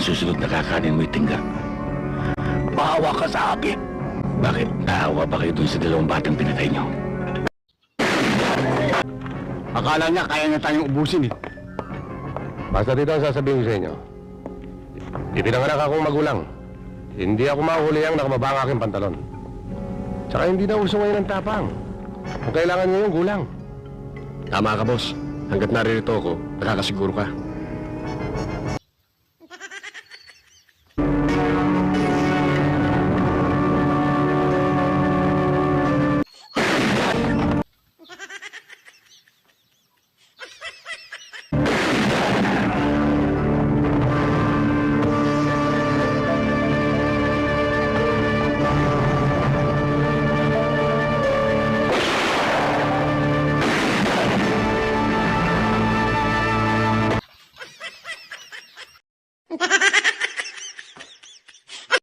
Susunod na kakanin mo yung tingga. Bawa ka sa akin! Bakit? Naawa ba kayo dun sa dalawang batang pinatay niyo? Akala niya kaya na tayong ubusin eh. Basta dito ang sasabihin ko sa inyo. Ipinanganak akong magulang. Hindi ako mahuli ang nakababa ang aking pantalon. Tsaka hindi na uso ngayon ang tapang. Kung kailangan niyo yung gulang. Tama ka, boss. Hanggat naririto ako, nakakasiguro ka.